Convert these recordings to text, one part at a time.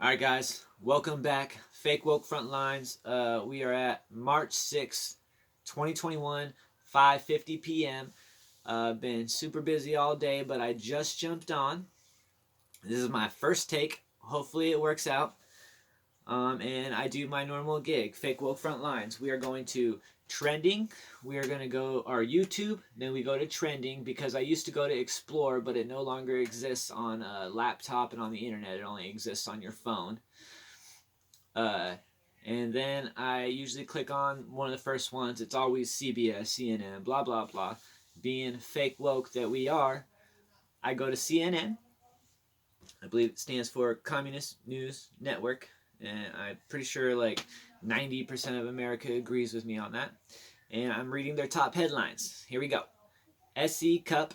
All right, guys, welcome back. Fake Woke Frontlines. We are at March 6th, 2021, 5:50 p.m. Been super busy all day, but I just jumped on. This is my first take. Hopefully, it works out. And I do my normal gig, Fake Woke Frontlines. We are going to trending. We are going to go our YouTube. Then we go to trending because I used to go to Explore, but it no longer exists on a laptop and on the internet. It only exists on your phone. Uh, and then I usually click on one of the first ones. It's always CBS, CNN, blah, blah, blah. Being fake woke that we are, I go to CNN. I believe it stands for Communist News Network. And I'm pretty sure like 90% of America agrees with me on that. And I'm reading their top headlines. Here we go. SE Cup.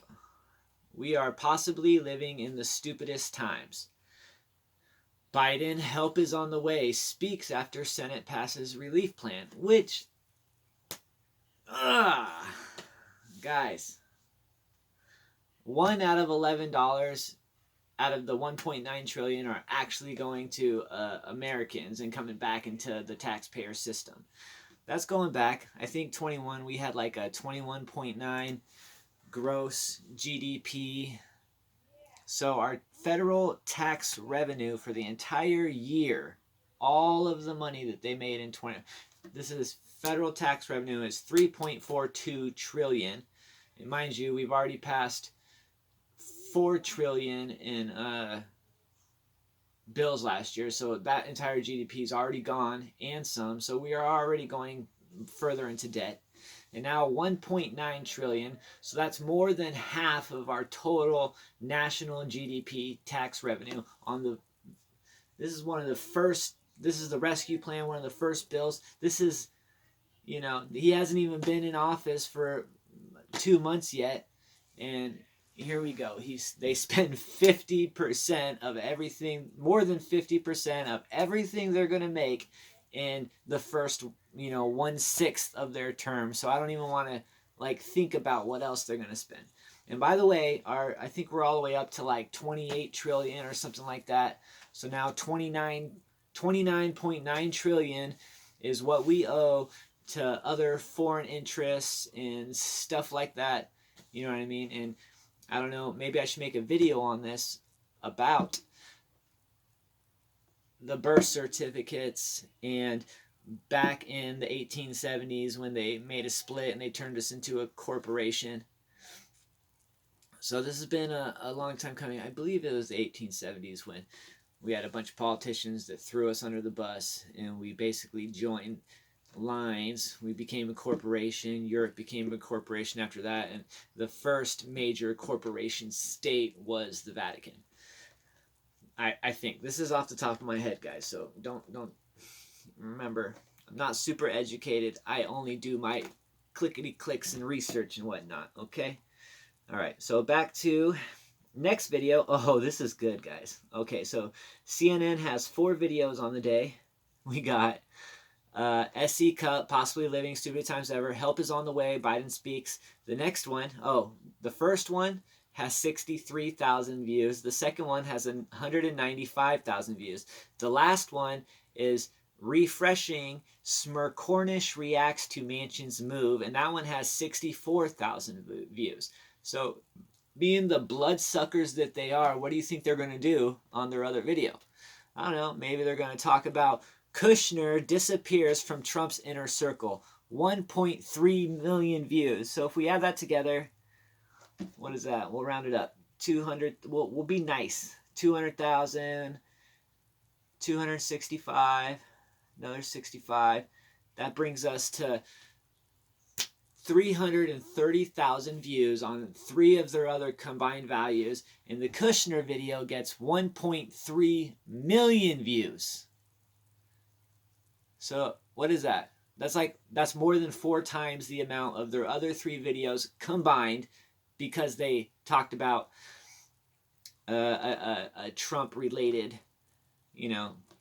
We are possibly living in the stupidest times. Biden, help is on the way, speaks after Senate passes relief plan. Which, guys, $1 out of $11 out of the 1.9 trillion are actually going to Americans and coming back into the taxpayer system. That's going back. I think 21 we had like a 21.9 gross GDP. So our federal tax revenue for the entire year, all of the money that they made in 20, this is federal tax revenue is 3.42 trillion. And mind you, we've already passed 4 trillion in bills last year, so that entire GDP is already gone and some. So we are already going further into debt. And now 1.9 trillion, so that's more than half of our total national GDP tax revenue on the this is one of the first this is the rescue plan, one of the first bills. This is, he hasn't even been in office for 2 months yet, and here we go. They spend 50% of everything, more than 50% of everything they're going to make in the first, 1/6 of their term. So I don't even want to think about what else they're going to spend. And by the way, I think we're all the way up to like 28 trillion or something like that. So now 29.9 trillion is what we owe to other foreign interests and stuff like that. You know what I mean? And I don't know, maybe I should make a video on this about the birth certificates and back in the 1870s when they made a split and they turned us into a corporation. So this has been a long time coming. I believe it was the 1870s when we had a bunch of politicians that threw us under the bus and we basically joined lines. We became a corporation. Europe became a corporation after that, and the first major corporation state was the Vatican. I think this is off the top of my head, guys. So don't remember. I'm not super educated. I only do my clickety clicks and research and whatnot. Okay. All right. So back to next video. Oh, this is good, guys. Okay, so CNN has 4 videos on the day. We got SC Cup, possibly living stupid times ever. Help is on the way. Biden speaks. The next one, the first one has 63,000 views. The second one has 195,000 views. The last one is refreshing. Smircornish reacts to Manchin's move, and that one has 64,000 views. So, being the bloodsuckers that they are, what do you think they're going to do on their other video? I don't know. Maybe they're going to talk about Kushner disappears from Trump's inner circle. 1.3 million views. So if we add that together, what is that? We'll round it up. 200. We'll be nice. 200,000. 265. Another 65. That brings us to 330,000 views on 3 of their other combined values. And the Kushner video gets 1.3 million views. So what is that? That's more than 4 times the amount of their other 3 videos combined, because they talked about a Trump-related,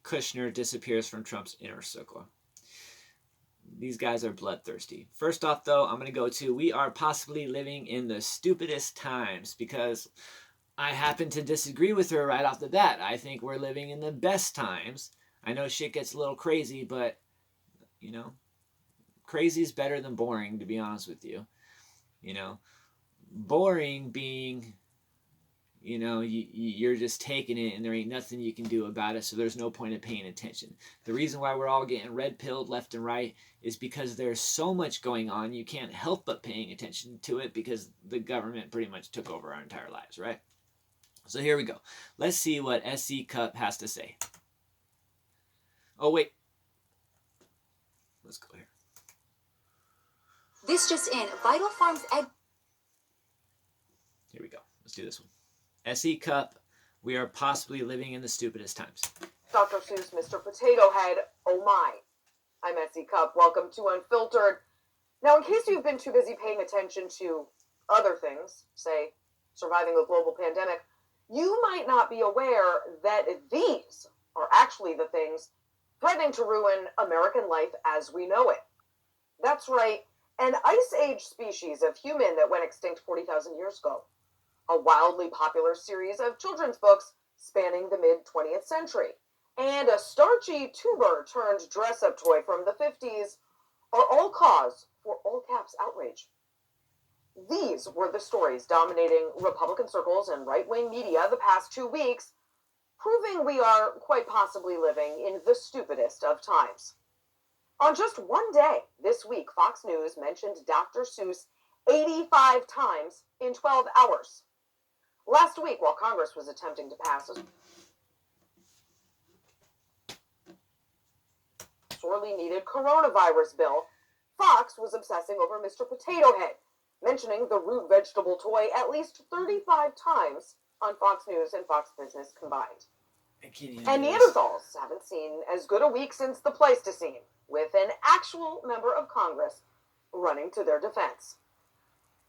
Kushner disappears from Trump's inner circle. These guys are bloodthirsty. First off, though, I'm going to go to we are possibly living in the stupidest times, because I happen to disagree with her right off the bat. I think we're living in the best times. I know shit gets a little crazy, but, you know, crazy is better than boring, to be honest with you. You know, boring being, you're just taking it and there ain't nothing you can do about it, so there's no point in paying attention. The reason why we're all getting red-pilled left and right is because there's so much going on, you can't help but paying attention to it because the government pretty much took over our entire lives, right? So here we go. Let's see what SC Cup has to say. Oh, wait. Let's go here. This just in, Vital Farms egg... Here we go. Let's do this one. SE Cup, we are possibly living in the stupidest times. Dr. Seuss, Mr. Potato Head, oh my. I'm SE Cup. Welcome to Unfiltered. Now, in case you've been too busy paying attention to other things, say, surviving a global pandemic, you might not be aware that these are actually the things threatening to ruin American life as we know it. That's right, an ice age species of human that went extinct 40,000 years ago. A wildly popular series of children's books spanning the mid-20th century, and a starchy tuber turned dress-up toy from the 50s are all cause for all caps outrage. These were the stories dominating Republican circles and right-wing media the past 2 weeks, proving we are quite possibly living in the stupidest of times. On just one day this week, Fox News mentioned Dr. Seuss 85 times in 12 hours. Last week, while Congress was attempting to pass a sorely needed coronavirus bill, Fox was obsessing over Mr. Potato Head, mentioning the root vegetable toy at least 35 times on Fox News and Fox Business combined. And Neanderthals haven't seen as good a week since the Pleistocene, with an actual member of Congress running to their defense.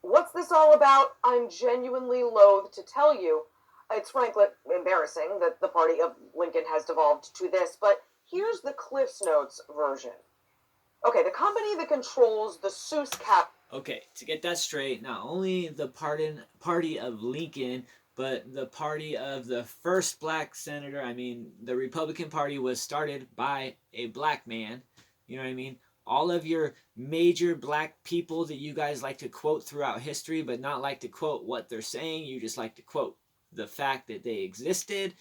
What's this all about? I'm genuinely loath to tell you. It's frankly embarrassing that the party of Lincoln has devolved to this, but here's the Cliff's Notes version. Okay, the company that controls the Seuss cap... Okay, to get that straight, not only the party of Lincoln, but the party of the first black senator, the Republican Party was started by a black man, you know what I mean? All of your major black people that you guys like to quote throughout history, but not like to quote what they're saying, you just like to quote the fact that they existed.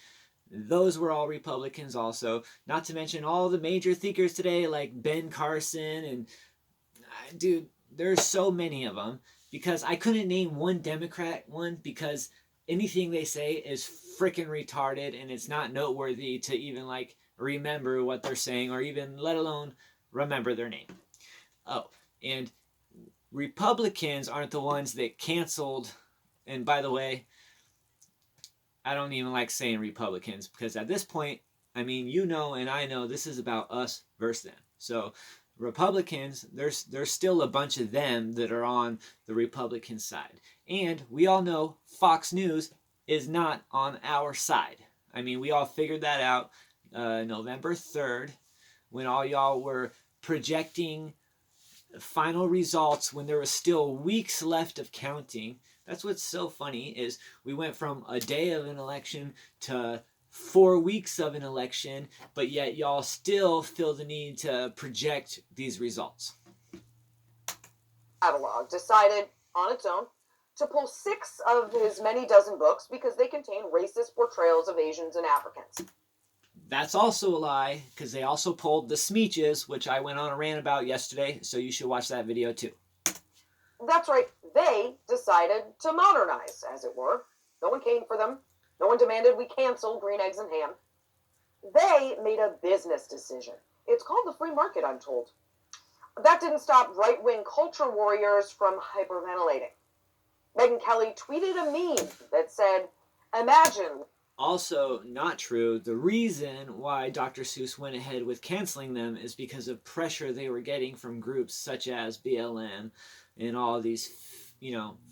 Those were all Republicans also. Not to mention all the major thinkers today like Ben Carson and... Dude, there's so many of them because I couldn't name one Democrat one because anything they say is freaking retarded and it's not noteworthy to even remember what they're saying or even let alone remember their name. Oh, and Republicans aren't the ones that canceled, and by the way, I don't even like saying Republicans because at this point, and I know this is about us versus them. So Republicans, there's still a bunch of them that are on the Republican side. And we all know Fox News is not on our side. We all figured that out November 3rd when all y'all were projecting final results when there was still weeks left of counting. That's what's so funny is we went from a day of an election to 4 weeks of an election, but yet y'all still feel the need to project these results. Catalog decided on its own to pull 6 of his many dozen books because they contain racist portrayals of Asians and Africans. That's also a lie, because they also pulled the Smeeches, which I went on a rant about yesterday, so you should watch that video too. That's right, they decided to modernize, as it were. No one came for them. No one demanded we cancel green eggs and ham. They made a business decision. It's called the free market, I'm told. That didn't stop right-wing culture warriors from hyperventilating. Megyn Kelly tweeted a meme that said, "Imagine..." Also, not true. The reason why Dr. Seuss went ahead with canceling them is because of pressure they were getting from groups such as BLM and all these,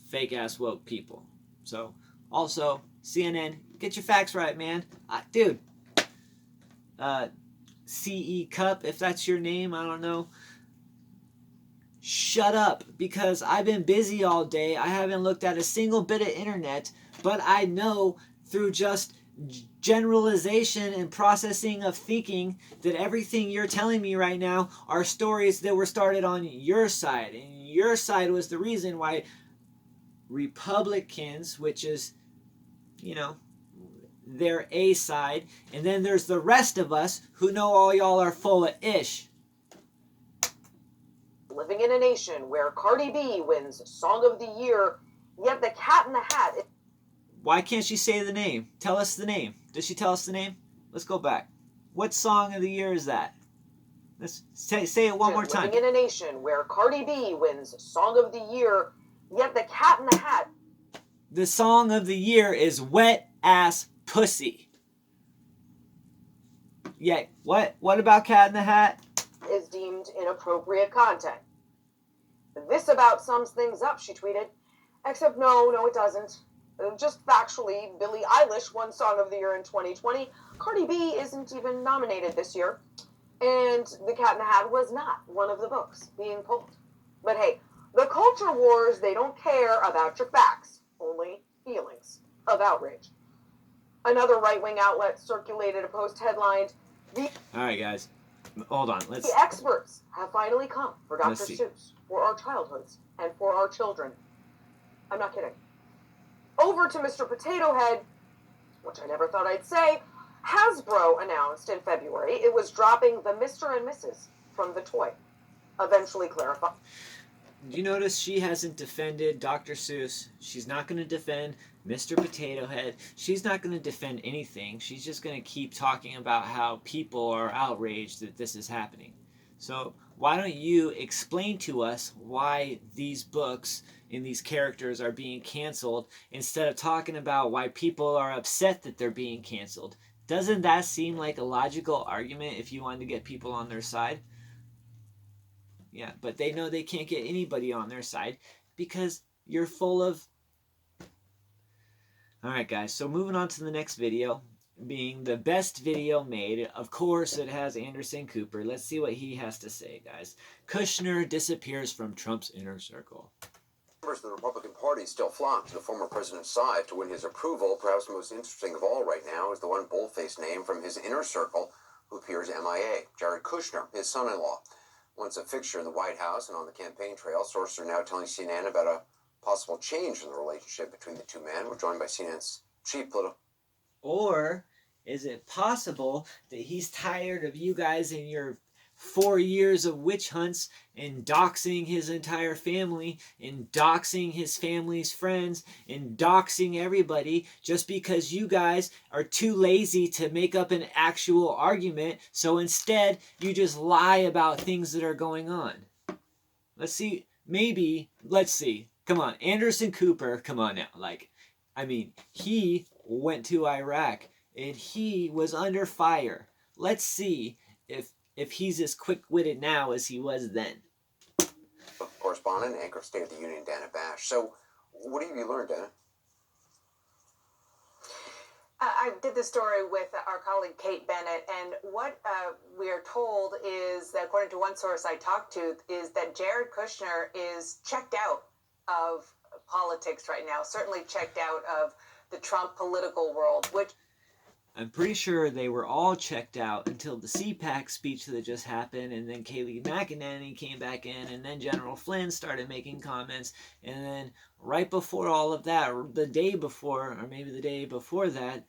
fake-ass woke people. So, also, CNN, get your facts right, man. Dude, CE Cup, if that's your name, I don't know. Shut up, because I've been busy all day. I haven't looked at a single bit of internet, but I know through just generalization and processing of thinking that everything you're telling me right now are stories that were started on your side. And your side was the reason why Republicans, which is, you know, their A side, and then there's the rest of us who know all y'all are full of ish. Living in a nation where Cardi B wins Song of the Year, yet the Cat in the Hat. Why can't she say the name? Tell us the name. Does she tell us the name? Let's go back. What song of the year is that? Let's say it one more time. Living in a nation where Cardi B wins Song of the Year, yet the Cat in the Hat. The song of the year is Wet Ass Pussy. Yeah, what about Cat in the Hat? Is deemed inappropriate content. This about sums things up, she tweeted. Except no, it doesn't. Just factually, Billie Eilish won Song of the Year in 2020. Cardi B isn't even nominated this year. And The Cat in the Hat was not one of the books being pulled. But hey, the culture wars, they don't care about your facts, only feelings of outrage. Another right-wing outlet circulated a post headlined, All right, guys. Hold on. The experts have finally come for Dr. Seuss, for our childhoods, and for our children. I'm not kidding. Over to Mr. Potato Head, which I never thought I'd say. Hasbro announced in February it was dropping the Mr. and Mrs. from the toy. Eventually clarified. Do you notice she hasn't defended Dr. Seuss? She's not going to defend Mr. Potato Head. She's not going to defend anything. She's just going to keep talking about how people are outraged that this is happening. So why don't you explain to us why these books and these characters are being canceled instead of talking about why people are upset that they're being canceled? Doesn't that seem like a logical argument if you wanted to get people on their side? Yeah, but they know they can't get anybody on their side because you're full of... Alright guys, so moving on to the next video, being the best video made. Of course it has Anderson Cooper. Let's see what he has to say, guys. Kushner disappears from Trump's inner circle. Members of the Republican Party still flock to the former president's side to win his approval. Perhaps the most interesting of all right now is the one bold-faced name from his inner circle who appears MIA, Jared Kushner, his son-in-law. Once a fixture in the White House and on the campaign trail, sources are now telling CNN about a possible change in the relationship between the two men. We're joined by CNN's chief political... Or is it possible that he's tired of you guys and your 4 years of witch hunts and doxing his entire family and doxing his family's friends and doxing everybody just because you guys are too lazy to make up an actual argument, so instead you just lie about things that are going on? Let's see. Come on, Anderson Cooper, come on now. He went to Iraq and he was under fire. Let's see if he's as quick-witted now as he was then. Correspondent, anchor of State of the Union, Dana Bash. So, what have you learned, Dana? I did this story with our colleague Kate Bennett, and what we are told is that, according to one source I talked to, is that Jared Kushner is checked out of politics right now, certainly checked out of the Trump political world, which... I'm pretty sure they were all checked out until the CPAC speech that just happened, and then Kayleigh McEnany came back in, and then General Flynn started making comments, and then right before all of that, or the day before, or maybe the day before that,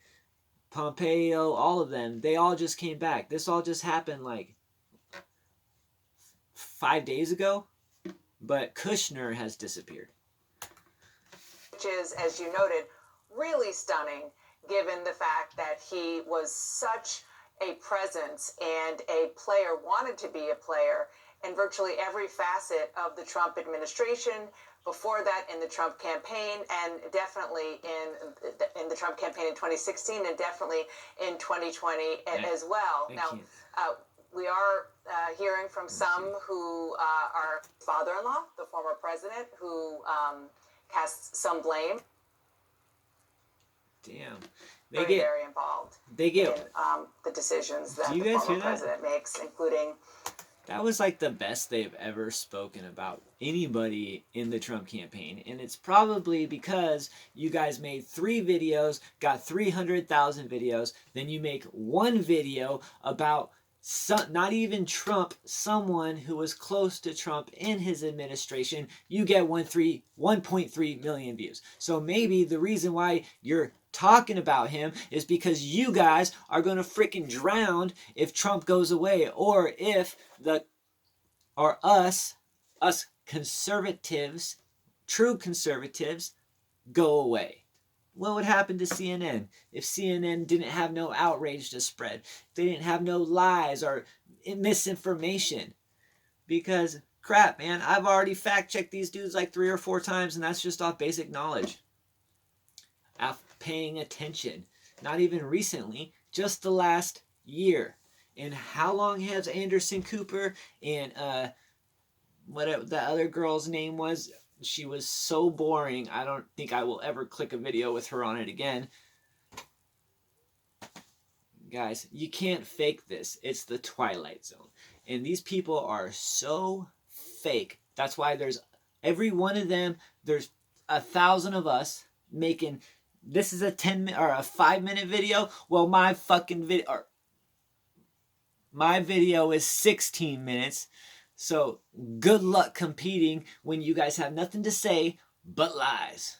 Pompeo, all of them, they all just came back. This all just happened like 5 days ago, but Kushner has disappeared. Which is, as you noted, really stunning, given the fact that he was such a presence and a player, wanted to be a player in virtually every facet of the Trump administration, before that in the Trump campaign, and definitely in the Trump campaign in 2016, and definitely in 2020 as well. Now, we are hearing from some who are father-in-law, the former president, who casts some blame. Damn. Very involved in the decisions that the former president makes, including That was like the best they've ever spoken about anybody in the Trump campaign. And it's probably because you guys made 3 videos, got 300,000 videos, then you make one video about not even Trump, someone who was close to Trump in his administration, you get 1.3 million views. So maybe the reason why you're talking about him is because you guys are going to freaking drown if Trump goes away, or if us conservatives, true conservatives, go away. What would happen to CNN if CNN didn't have no outrage to spread? They didn't have no lies or misinformation. Because crap, man, I've already fact checked these dudes like 3 or 4 times, and that's just off basic knowledge. Paying attention. Not even recently, just the last year. And how long has Anderson Cooper and what the other girl's name was? She was so boring. I don't think I will ever click a video with her on it again. Guys, you can't fake this. It's the Twilight Zone. And these people are so fake. That's why there's every one of them, there's 1,000 of us making, this is a 10 or a 5-minute video. Well, my video is 16 minutes. So good luck competing when you guys have nothing to say but lies.